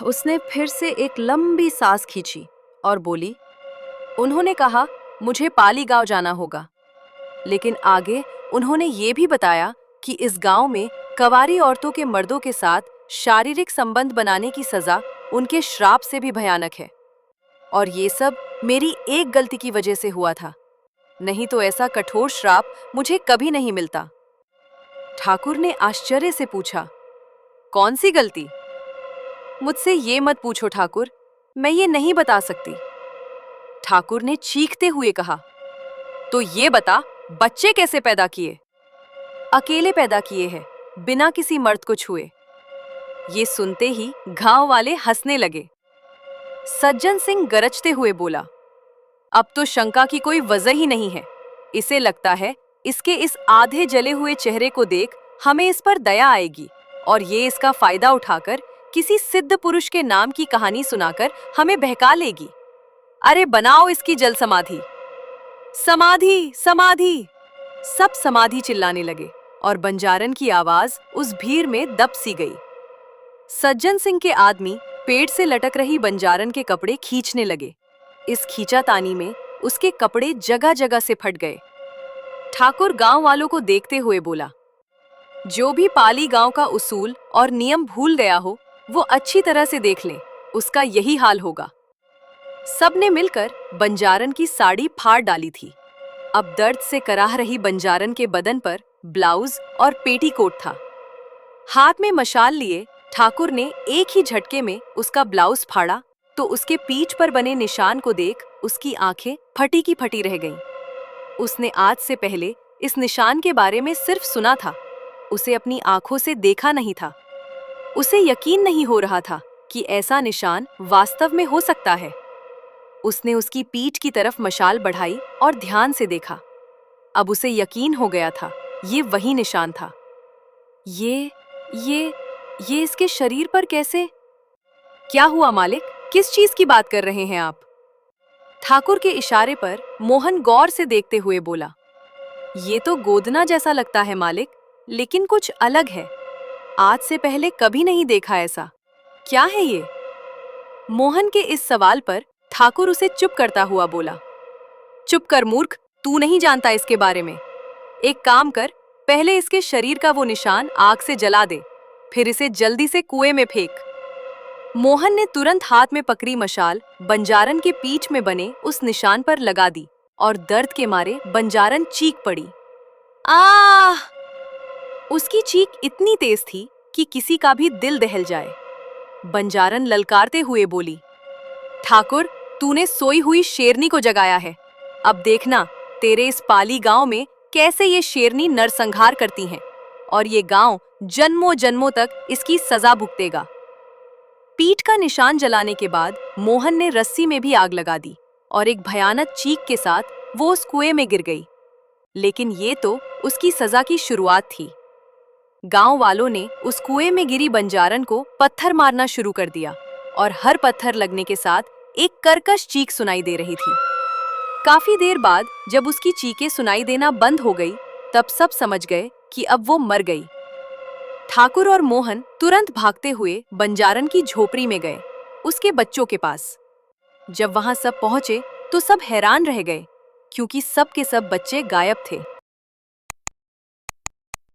उसने फिर से एक लंबी सांस खींची और बोली, उन्होंने कहा मुझे पाली गांव जाना होगा। लेकिन आगे उन्होंने ये भी बताया कि इस गांव में कवारी औरतों के मर्दों के साथ शारीरिक संबंध बनाने की सजा उनके श्राप से भी भयानक है। और ये सब मेरी एक गलती की वजह से हुआ था, नहीं तो ऐसा कठोर श्राप मुझे कभी नहीं मिलता। ठाकुर ने आश्चर्य से पूछा, कौन सी गलती? मुझसे ये मत पूछो ठाकुर, मैं ये नहीं बता सकती। ठाकुर ने चीखते हुए कहा, तो ये बता, बच्चे कैसे पैदा किए? अकेले पैदा किए हैं, बिना किसी मर्द को छुए। ये सुनते ही गांव वाले हंसने लगे। सज्जन सिंह गरजते हुए बोला, अब तो शंका की कोई वजह ही नहीं है। इसे लगता है इसके इस आधे जले हुए चेहरे को देख हमें इस पर दया आएगी और ये इसका फायदा उठाकर किसी सिद्ध पुरुष के नाम की कहानी सुनाकर हमें बहका लेगी। अरे बनाओ इसकी जल समाधि। समाधि समाधि, सब समाधि चिल्लाने लगे और बंजारन की आवाज उस भीड़ में दब सी गई। सज्जन सिंह के आदमी पेड़ से लटक रही बंजारन के कपड़े खींचने लगे। इस खींचातानी में उसके कपड़े जगह जगह से फट गए। ठाकुर गांव वालों को देखते हुए बोला, जो भी पाली गांव का उसूल और नियम भूल गया हो वो अच्छी तरह से देख ले, उसका यही हाल होगा। सबने मिलकर बंजारन की साड़ी फाड़ डाली थी। अब दर्द से कराह रही बंजारन के बदन पर ब्लाउज और पेटीकोट था। हाथ में मशाल लिए ठाकुर ने एक ही झटके में उसका ब्लाउज फाड़ा तो उसके पीठ पर बने निशान को देख उसकी आंखें फटी की फटी रह गईं। उसने आज से पहले इस निशान के बारे में सिर्फ सुना था, उसे अपनी आंखों से देखा नहीं था। उसे यकीन नहीं हो रहा था कि ऐसा निशान वास्तव में हो सकता है। उसने उसकी पीठ की तरफ मशाल बढ़ाई और ध्यान से देखा। अब उसे यकीन हो गया था, ये वही निशान था। ये इसके शरीर पर कैसे? क्या हुआ मालिक, किस चीज की बात कर रहे हैं आप? ठाकुर के इशारे पर मोहन गौर से देखते हुए बोला, ये तो गोदना जैसा लगता है मालिक, लेकिन कुछ अलग है। आज से पहले कभी नहीं देखा ऐसा। क्या है ये? मोहन के इस सवाल पर ठाकुर उसे चुप करता हुआ बोला, चुप कर मूर्ख, तू नहीं जानता इसके बारे में। एक काम कर, पहले इसके शरीर का वो निशान आग से जला दे, फिर इसे जल्दी से कुएं में फेंक। मोहन ने तुरंत हाथ में पकड़ी मशाल बंजारन के पीठ में बने उस निशान पर लगा दी और दर्द के मारे बंजारन चीख पड़ी। आह! उसकी चीख इतनी तेज थी कि किसी का भी दिल दहल जाए। बंजारन ललकारते हुए बोली, ठाकुर, तूने सोई हुई शेरनी को जगाया है। अब देखना तेरे इस पाली गांव में कैसे ये शेरनी नरसंहार करती हैं और ये गांव जन्मों जन्मों तक इसकी सजा भुगतेगा। पीठ का निशान जलाने के बाद मोहन ने रस्सी में भी आग लगा दी और एक भयानक चीख के साथ वो उस कुएं में गिर गई। लेकिन ये तो उसकी सजा की शुरुआत थी। गांव वालों ने उस कुएं में गिरी बंजारन को पत्थर मारना शुरू कर दिया और हर पत्थर लगने के साथ एक कर्कश चीख सुनाई दे रही थी। काफी देर बाद जब उसकी चीखें सुनाई देना बंद हो गई, तब सब समझ गए कि अब वो मर गई। ठाकुर और मोहन तुरंत भागते हुए बंजारन की झोपड़ी में गए, उसके बच्चों के पास। जब वहां सब पहुंचे तो सब हैरान रह गए, क्योंकि सब के सब बच्चे गायब थे।